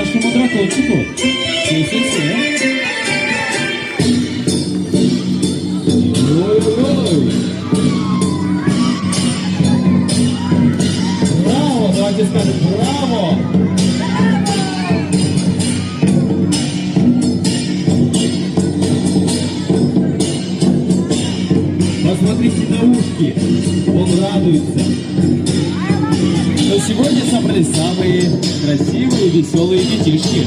нашему дракончику. Все-все-все. Ой-ой-ой. Браво, давайте скажем браво. Посмотрите на ушки, он радуется. Но сегодня собрались самые красивые и веселые детишки.